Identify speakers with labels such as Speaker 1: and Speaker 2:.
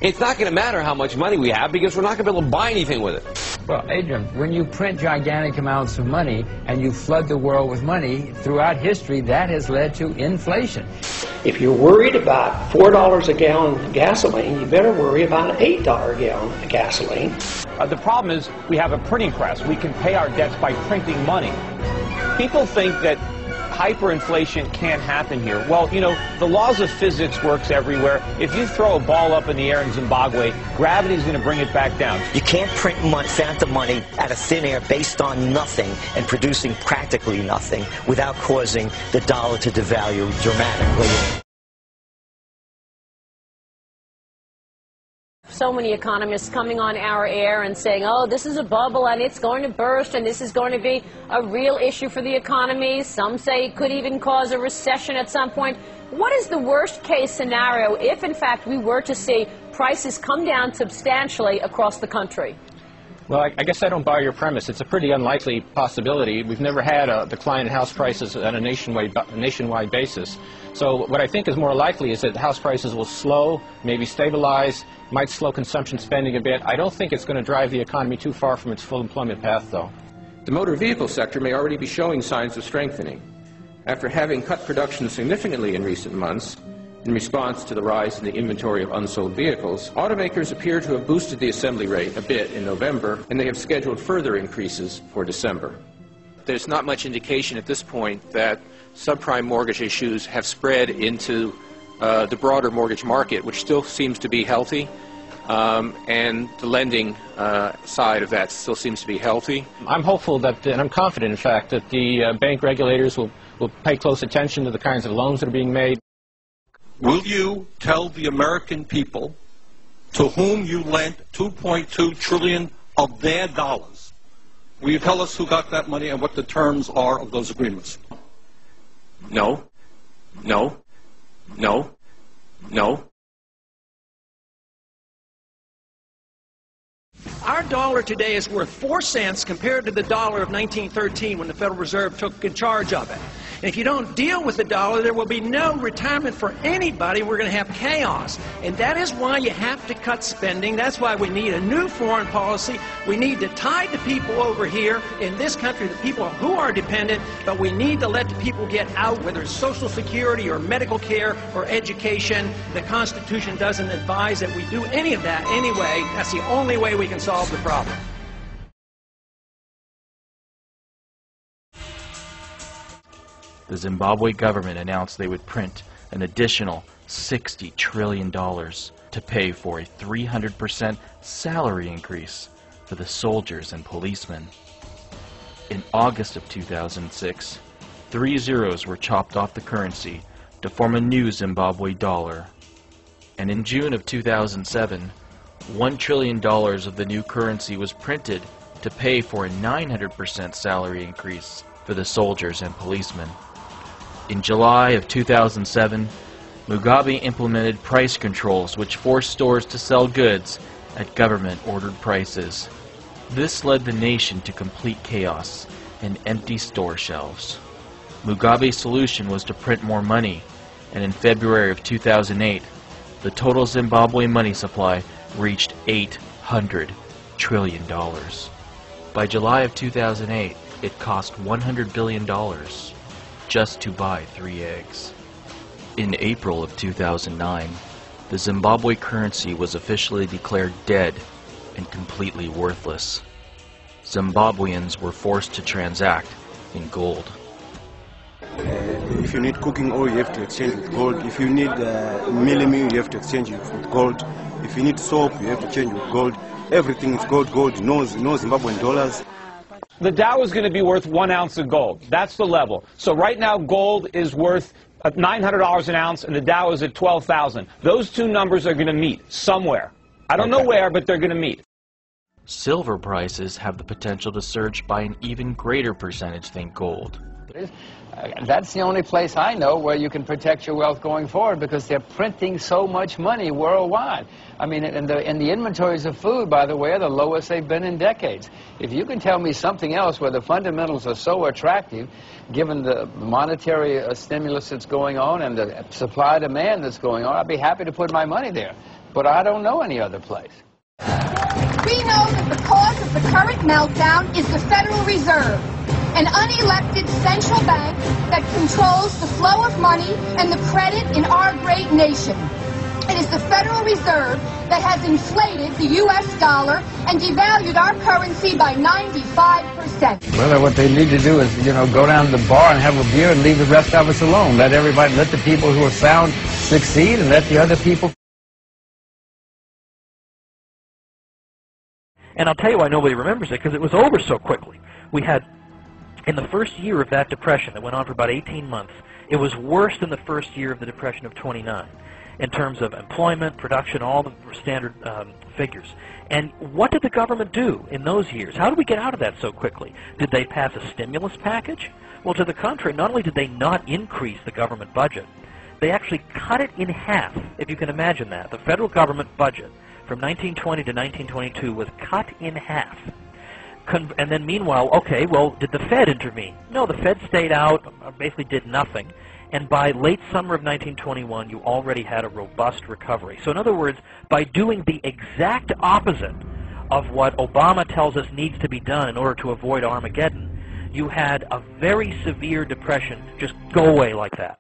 Speaker 1: It's not going to matter how much money we have because we're not going to be able to buy anything with it.
Speaker 2: Well, Adrian, when you print gigantic amounts of money and you flood the world with money, throughout history, that has led to inflation.
Speaker 3: If you're worried about $4 a gallon of gasoline, you better worry about an $8 a gallon of gasoline.
Speaker 4: The problem is we have a printing press. We can pay our debts by printing money. People think that hyperinflation can't happen here. Well, you know, the laws of physics works everywhere. If you throw a ball up in the air in Zimbabwe, gravity's going to bring it back down.
Speaker 5: You can't print phantom money out of thin air based on nothing and producing practically nothing without causing the dollar to devalue dramatically.
Speaker 6: So many economists coming on our air and saying, oh, this is a bubble and it's going to burst and this is going to be a real issue for the economy. Some say it could even cause a recession at some point. What is the worst case scenario if, in fact, we were to see prices come down substantially across the country?
Speaker 7: Well, I guess I don't buy your premise. It's a pretty unlikely possibility. We've never had a decline in house prices on a nationwide basis. So what I think is more likely is that house prices will slow, maybe stabilize, might slow consumption spending a bit. I don't think it's going to drive the economy too far from its full employment path, though.
Speaker 8: The motor vehicle sector may already be showing signs of strengthening. After having cut production significantly in recent months, in response to the rise in the inventory of unsold vehicles, automakers appear to have boosted the assembly rate a bit in November, and they have scheduled further increases for December. There's not much indication at this point that subprime mortgage issues have spread into the broader mortgage market, which still seems to be healthy, and the lending side of that still seems to be healthy.
Speaker 7: I'm hopeful that, and I'm confident, in fact, that the bank regulators will pay close attention to the kinds of loans that are being made.
Speaker 9: Will you tell the American people to whom you lent $2.2 trillion of their dollars? Will you tell us who got that money and what the terms are of those agreements?
Speaker 8: No. No. No. No.
Speaker 10: Our dollar today is worth 4 cents compared to the dollar of 1913 when the Federal Reserve took charge of it. And if you don't deal with the dollar, there will be no retirement for anybody. We're going to have chaos. And that is why you have to cut spending. That's why we need a new foreign policy. We need to tie the people over here in this country, the people who are dependent, but we need to let the people get out, whether it's Social Security or medical care or education. The Constitution doesn't advise that we do any of that anyway. That's the only way we can solve the problem.
Speaker 11: The Zimbabwe government announced they would print an additional $60 trillion to pay for a 300% salary increase for the soldiers and policemen. In August of 2006, 3 zeros were chopped off the currency to form a new Zimbabwe dollar. And in June of 2007, $1 trillion of the new currency was printed to pay for a 900% salary increase for the soldiers and policemen. In July of 2007, Mugabe implemented price controls which forced stores to sell goods at government-ordered prices. This led the nation to complete chaos and empty store shelves. Mugabe's solution was to print more money, and in February of 2008, the total Zimbabwe money supply reached $800 trillion. By July of 2008, it cost $100 billion just to buy 3 eggs. In April of 2009, the Zimbabwe currency was officially declared dead and completely worthless. Zimbabweans were forced to transact in gold.
Speaker 12: If you need cooking oil, you have to exchange with gold. If you need mealie meal, you have to exchange it with gold. If you need soap, you have to change with gold. Everything is gold, no Zimbabwean dollars.
Speaker 4: The Dow is going to be worth 1 ounce of gold. That's the level. So right now, gold is worth $900 an ounce, and the Dow is at 12,000. Those two numbers are going to meet somewhere. I don't know where, but they're going to meet.
Speaker 11: Silver prices have the potential to surge by an even greater percentage than gold.
Speaker 2: That's the only place I know where you can protect your wealth going forward, because they're printing so much money worldwide. I mean, and the inventories of food, by the way, are the lowest they've been in decades. If you can tell me something else where the fundamentals are so attractive, given the monetary stimulus that's going on and the supply-demand that's going on, I'd be happy to put my money there. but I don't know any other place.
Speaker 13: We know that the cause of the current meltdown is the Federal Reserve, an unelected central bank that controls the flow of money and the credit in our great nation. It is the Federal Reserve that has inflated the U.S. dollar and devalued our currency by 95%.
Speaker 2: Well, what they need to do is, go down to the bar and have a beer and leave the rest of us alone. Let the people who are sound succeed and let the other people...
Speaker 14: And I'll tell you why nobody remembers it, because it was over so quickly. We had, in the first year of that depression that went on for about 18 months, it was worse than the first year of the Depression of '29 in terms of employment, production, all the standard figures. And what did the government do in those years? How did we get out of that so quickly? Did they pass a stimulus package? Well, to the contrary, not only did they not increase the government budget, they actually cut it in half, if you can imagine that. The federal government budget from 1920 to 1922 was cut in half. And then meanwhile, okay, well, did the Fed intervene? No, the Fed stayed out, basically did nothing. And by late summer of 1921, you already had a robust recovery. So in other words, by doing the exact opposite of what Obama tells us needs to be done in order to avoid Armageddon, you had a very severe depression just go away like that.